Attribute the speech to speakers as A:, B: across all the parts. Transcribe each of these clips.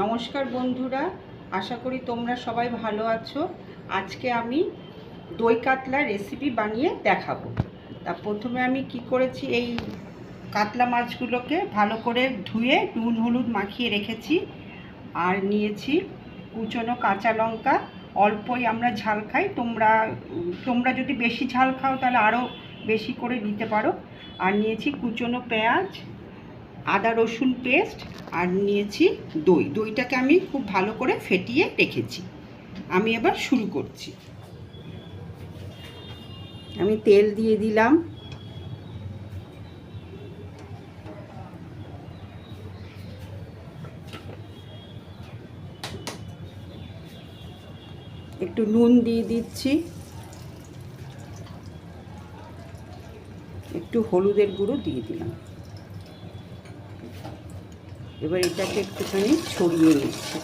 A: নমস্কার বন্ধুরা, আশা করি তোমরা সবাই ভালো আছো। আজকে আমি দই কাতলার রেসিপি বানিয়ে দেখাবো। তা প্রথমে আমি কি করেছি, এই কাতলা মাছগুলোকে ভালো করে ধুয়ে নুন হলুদ মাখিয়ে রেখেছি। আর নিয়েছি কুচনো কাঁচা লঙ্কা, অল্পই আমরা ঝাল খাই, তোমরা যদি বেশি ঝাল খাও তাহলে আরও বেশি করে নিতে পারো। আর নিয়েছি কুচনো পেঁয়াজ, আদা রসুন পেস্ট, আর নিয়েছি দইটাকে আমি খুব ভালো করে ফেটিয়ে রেখেছি। আমি এবার শুরু করছি। আমি তেল দিয়ে দিলাম, একটু নুন দিয়ে দিচ্ছি, একটু হলুদের গুঁড়ো দিয়ে দিলাম। এবার এটাকে একটুখানি ছড়িয়ে নিচ্ছি।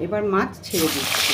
A: এবার মাছ ছেড়ে দিচ্ছি।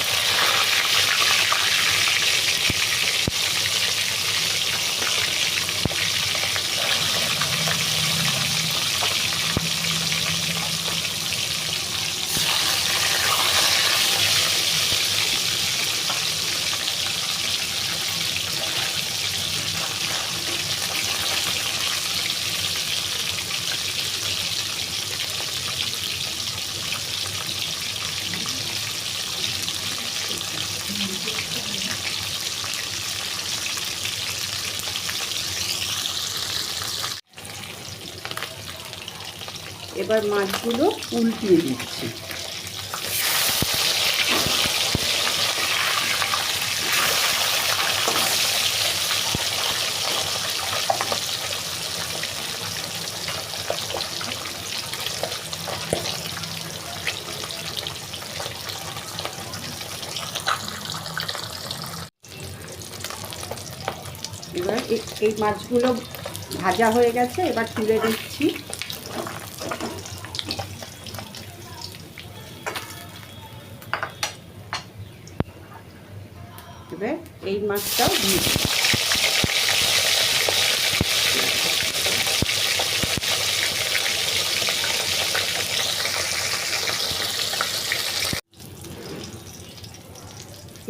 A: এবার মাছগুলো উল্টিয়ে দিচ্ছি। এবার এই মাছগুলো ভাজা হয়ে গেছে, এবার তুলে দিচ্ছি। এবার এই মাছটাও দিয়ে দিই।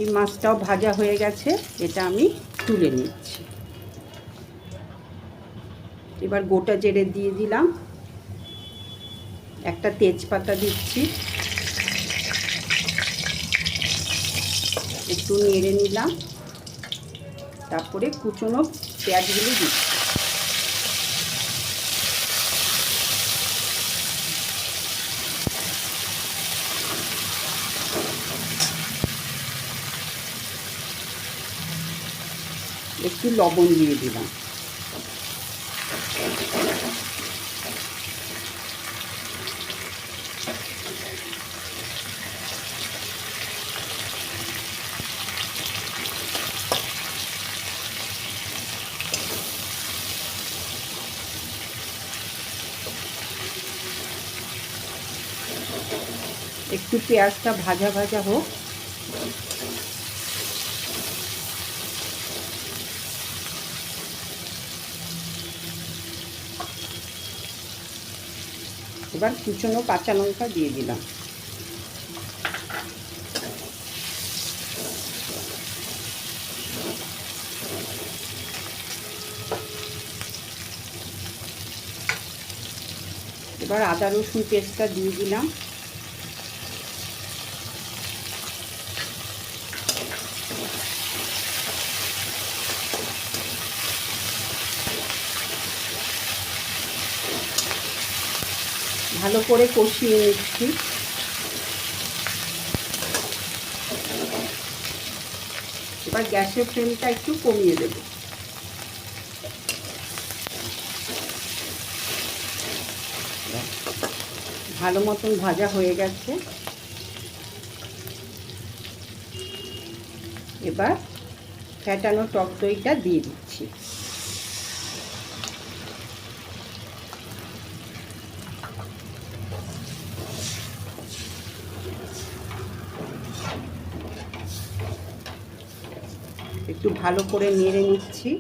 A: এই মাছটাও ভাজা হয়ে গেছে, এটা আমি তুলে নিচ্ছি। এবার গোটা জিরে দিয়ে দিলাম, একটা তেজপাতা দিচ্ছি, একটু নেড়ে নিলাম, তারপরে কুচনো পেঁয়াজগুলো দিচ্ছি। একটু লবণ দিয়ে দিলাম। একটু পেঁয়াজটা ভাজা ভাজা হোক। এবার কুচনো কাঁচা লঙ্কা দিয়ে দিলাম। এবার আদা রসুন পেস্টটা দিয়ে দিলাম। ভালো করে কষিয়ে নিচ্ছি। এবার গ্যাসের ফ্লেমটা একটু কমিয়ে দেব। ভালো মতন ভাজা হয়ে গেছে। এবার ফেটানো টক দইটা দিয়ে দিচ্ছি। একটু ভালো করে নেড়ে নিচ্ছি।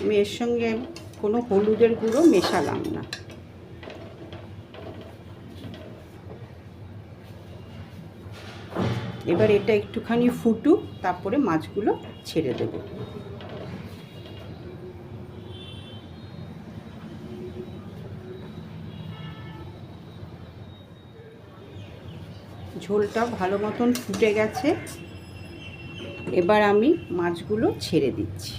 A: আমি এর সঙ্গে কোনো হলুদের গুঁড়ো মেশালাম না। এবার এটা একটুখানি ফুটুক, তারপরে মাছগুলো ছেড়ে দেব। ঝোলটা ভালো মতন ফুটে গেছে, এবার আমি মাছগুলো ছেড়ে দিচ্ছি।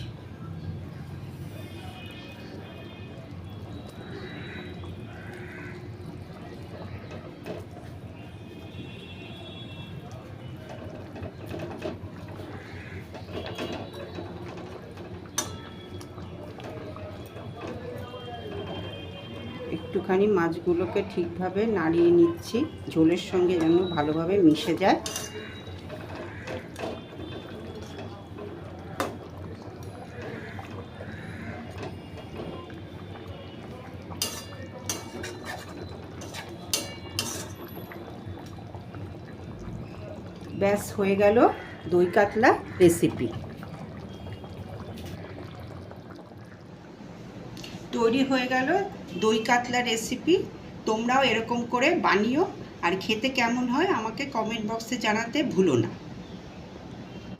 A: একটুখানি মাছগুলোকে ঠিকভাবে নাড়িয়ে নিচ্ছি, ঝোলের সঙ্গে যেন ভালোভাবে মিশে যায়। ব্যাস হয়ে গেল দই কাতলা রেসিপি। তৈরি হয়ে গেল দই কাতলা রেসিপি। তোমরাও এরকম করে বানিও, আর খেতে কেমন হয় আমাকে কমেন্ট বক্সে জানাতে ভুলো না।